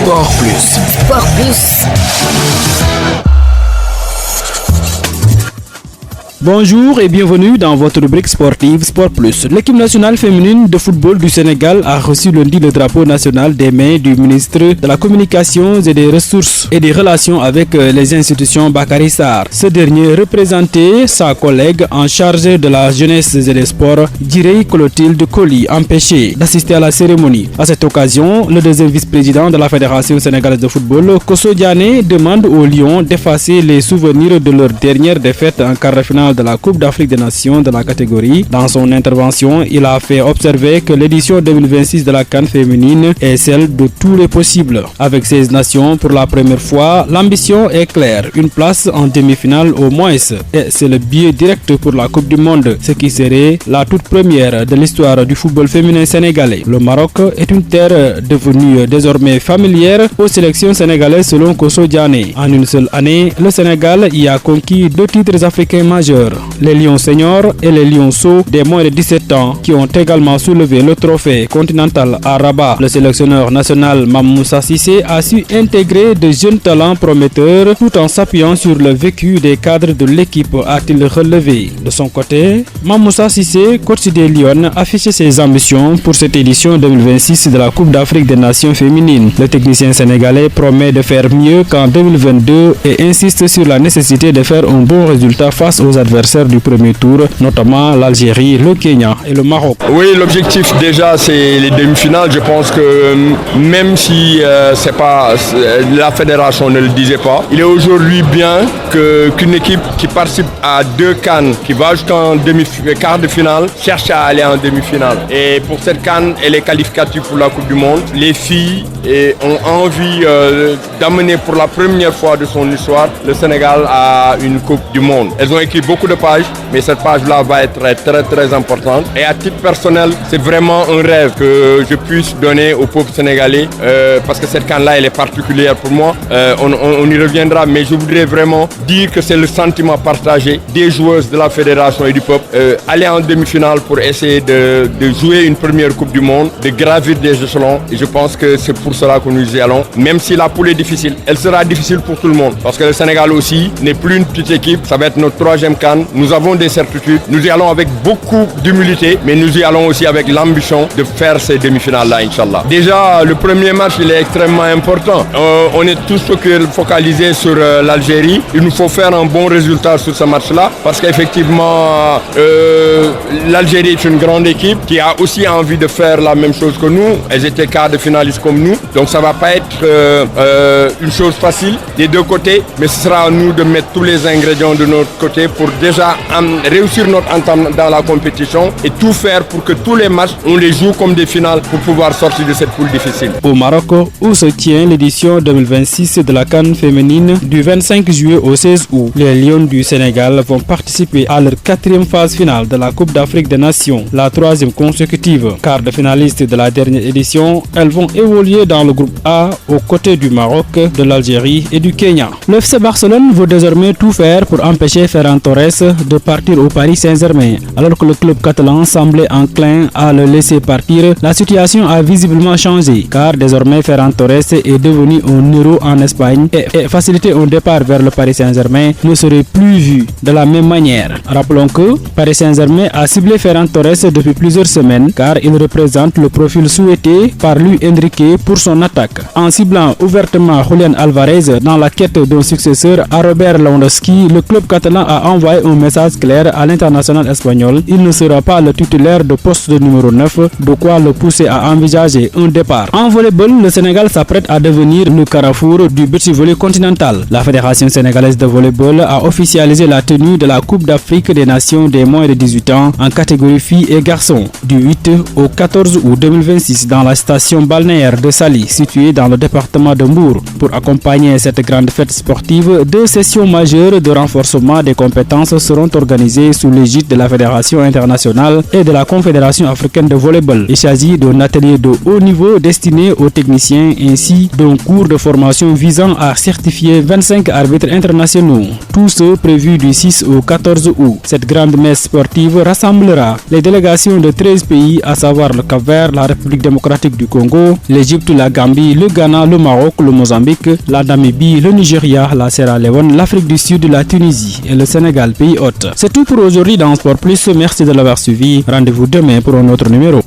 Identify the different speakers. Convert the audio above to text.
Speaker 1: Sport Plus.
Speaker 2: Sport Plus.
Speaker 3: Bonjour et bienvenue dans votre rubrique sportive Sport Plus. L'équipe nationale féminine de football du Sénégal a reçu lundi le drapeau national des mains du ministre de la Communication et des Ressources et des Relations avec les institutions Bakary Sarr. Ce dernier représentait sa collègue en charge de la jeunesse et des sports, Direy Clotilde Coly, empêchée d'assister à la cérémonie. À cette occasion, le deuxième vice-président de la Fédération sénégalaise de football, Kosso Diané, demande aux Lions d'effacer les souvenirs de leur dernière défaite en quart de finale de la Coupe d'Afrique des Nations de la catégorie. Dans son intervention, il a fait observer que l'édition 2026 de la CAN féminine est celle de tous les possibles. Avec 16 nations pour la première fois, l'ambition est claire, une place en demi-finale au moins, et c'est le billet direct pour la Coupe du Monde, ce qui serait la toute première de l'histoire du football féminin sénégalais. Le Maroc est une terre devenue désormais familière aux sélections sénégalaises selon Kosso Diané. En une seule année, le Sénégal y a conquis 2 titres africains majeurs, les Lions seniors et les Lionceaux des moins de 17 ans, qui ont également soulevé le trophée continental à Rabat. Le sélectionneur national Mamoussa Cissé a su intégrer de jeunes talents prometteurs tout en s'appuyant sur le vécu des cadres de l'équipe, a-t-il relevé. De son côté, Mamoussa Cissé, coach des Lions, affiche ses ambitions pour cette édition 2026 de la Coupe d'Afrique des Nations féminines. Le technicien sénégalais promet de faire mieux qu'en 2022 et insiste sur la nécessité de faire un bon résultat face aux adversaires du premier tour, notamment l'Algérie, le Kenya et le Maroc.
Speaker 4: Oui, l'objectif déjà c'est les demi-finales. Je pense que même si c'est pas la fédération ne le disait pas, il est aujourd'hui bien qu'une équipe qui participe à 2 CAN, qui va jusqu'en quart de finale, cherche à aller en demi-finale. Et pour cette CAN, elle est qualificative pour la Coupe du Monde. Les filles ont envie d'amener pour la première fois de son histoire le Sénégal à une Coupe du Monde. Elles ont écrit beaucoup de pages, mais cette page-là va être très très importante. Et à titre personnel, c'est vraiment un rêve que je puisse donner au peuple sénégalais, parce que cette CAN-là, elle est particulière pour moi. On y reviendra, mais je voudrais vraiment dire que c'est le sentiment partagé des joueuses, de la fédération et du peuple. Aller en demi-finale pour essayer de jouer une première Coupe du Monde, de gravir des échelons. Et je pense que c'est pour cela que nous y allons. Même si la poule est difficile, elle sera difficile pour tout le monde. Parce que le Sénégal aussi n'est plus une petite équipe. Ça va être notre 3e CAN. Nous avons des certitudes. Nous y allons avec beaucoup d'humilité, mais nous y allons aussi avec l'ambition de faire ces demi-finales-là, Inch'Allah. Déjà, le premier match, il est extrêmement important. On est tous focalisés sur l'Algérie. Il nous faut faire un bon résultat sur ce match-là, parce qu'effectivement, l'Algérie est une grande équipe qui a aussi envie de faire la même chose que nous. Elles étaient quart de finalistes comme nous, donc ça ne va pas être une chose facile des deux côtés, mais ce sera à nous de mettre tous les ingrédients de notre côté pour déjà réussir notre entame dans la compétition et tout faire pour que tous les matchs, on les joue comme des finales pour pouvoir sortir de cette poule difficile.
Speaker 3: Au Maroc, où se tient l'édition 2026 de la CAN féminine du 25 juillet au 16 août, les Lions du Sénégal vont participer à leur 4e phase finale de la Coupe d'Afrique des Nations, la 3e consécutive. Quart de finalistes de la dernière édition, elles vont évoluer dans le groupe A aux côtés du Maroc, de l'Algérie et du Kenya. Le FC Barcelone veut désormais tout faire pour empêcher Ferran Torres de partir au Paris Saint-Germain. Alors que le club catalan semblait enclin à le laisser partir, la situation a visiblement changé, car désormais Ferran Torres est devenu un héros en Espagne et faciliter un départ vers le Paris Saint-Germain ne serait plus vu de la même manière. Rappelons que Paris Saint-Germain a ciblé Ferran Torres depuis plusieurs semaines, car il représente le profil souhaité par Luis Enrique pour son attaque. En ciblant ouvertement Julián Álvarez dans la quête d'un successeur à Robert Lewandowski, le club catalan a envoyé un message clair à l'international espagnol. Il ne sera pas le titulaire de poste de numéro 9, de quoi le pousser à envisager un départ. En volleyball, le Sénégal s'apprête à devenir le carrefour du beach volley continental. La Fédération sénégalaise de volleyball a officialisé la tenue de la Coupe d'Afrique des Nations des moins de 18 ans en catégorie filles et garçons du 8 au 14 août 2026 dans la station balnéaire de Saly, située dans le département de Mbour. Pour accompagner cette grande fête sportive, 2 sessions majeures de renforcement des compétences séances seront organisées sous l'égide de la Fédération internationale et de la Confédération africaine de volleyball. Il s'agit d'un atelier de haut niveau destiné aux techniciens ainsi d'un cours de formation visant à certifier 25 arbitres internationaux. Tout ce prévu du 6 au 14 août. Cette grande messe sportive rassemblera les délégations de 13 pays, à savoir le Cap-Vert, la République démocratique du Congo, l'Égypte, la Gambie, le Ghana, le Maroc, le Mozambique, la Namibie, le Nigeria, la Sierra Leone, l'Afrique du Sud, la Tunisie et le Sénégal, pays hôte. C'est tout pour aujourd'hui dans Sport Plus. Merci de l'avoir suivi. Rendez-vous demain pour un autre numéro.